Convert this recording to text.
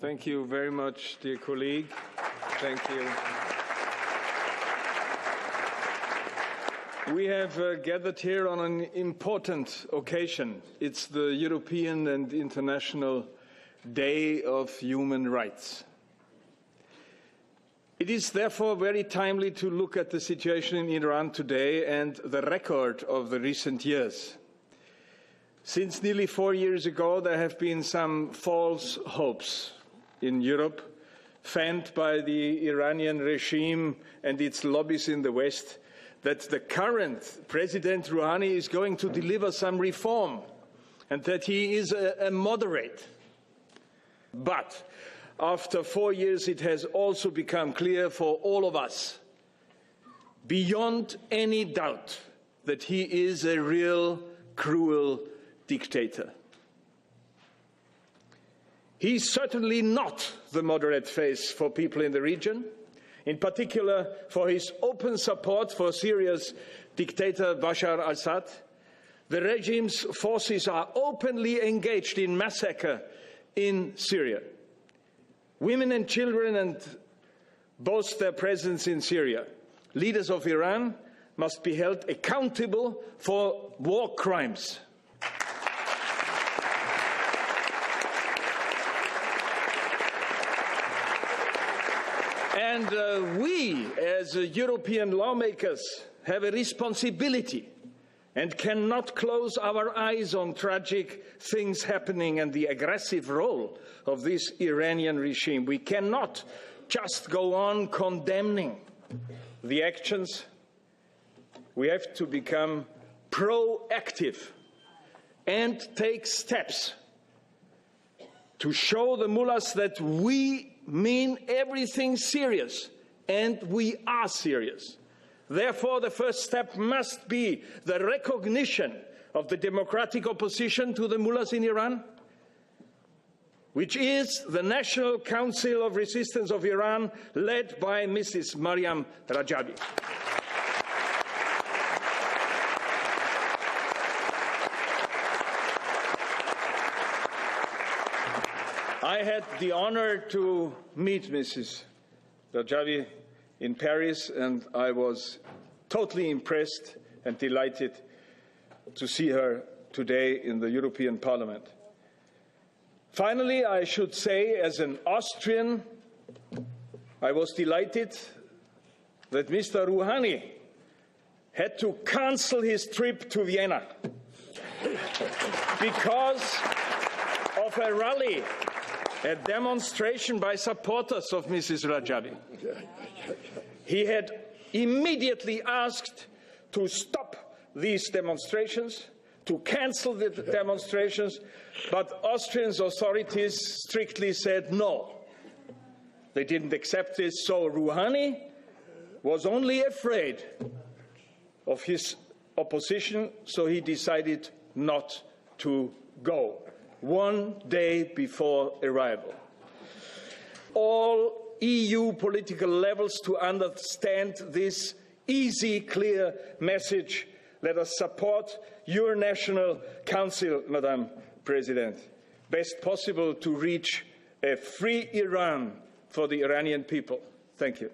Thank you very much, dear colleague. Thank you. We have gathered here on an important occasion. It's the European and International Day of Human Rights. It is therefore very timely to look at the situation in Iran today and the record of the recent years. Since nearly 4 years ago, there have been some false hopes in Europe, fanned by the Iranian regime and its lobbies in the West, that the current President Rouhani is going to deliver some reform and that he is a moderate. But after 4 years, it has also become clear for all of us, beyond any doubt, that he is a real, cruel dictator. He is certainly not the moderate face for people in the region, in particular for his open support for Syria's dictator Bashar al-Assad. The regime's forces are openly engaged in massacre in Syria. Women and children boast their presence in Syria. Leaders of Iran must be held accountable for war crimes. And we, as European lawmakers, have a responsibility and cannot close our eyes on tragic things happening and the aggressive role of this Iranian regime. We cannot just go on condemning the actions. We have to become proactive and take steps to show the mullahs that we mean everything serious, and we are serious. Therefore, the first step must be the recognition of the democratic opposition to the mullahs in Iran, which is the National Council of Resistance of Iran, led by Mrs. Maryam Rajavi. I had the honor to meet Mrs. Rajavi in Paris, and I was totally impressed and delighted to see her today in the European Parliament. Finally, I should say, as an Austrian, I was delighted that Mr. Rouhani had to cancel his trip to Vienna because of a rally, a demonstration by supporters of Mrs. Rajavi. He had immediately asked to stop these demonstrations, to cancel the demonstrations, but Austrian authorities strictly said no. They didn't accept this, so Rouhani was only afraid of his opposition, so he decided not to go 1 day before arrival. All EU political levels to understand this easy, clear message. Let us support your National Council, Madam President, best possible to reach a free Iran for the Iranian people. Thank you.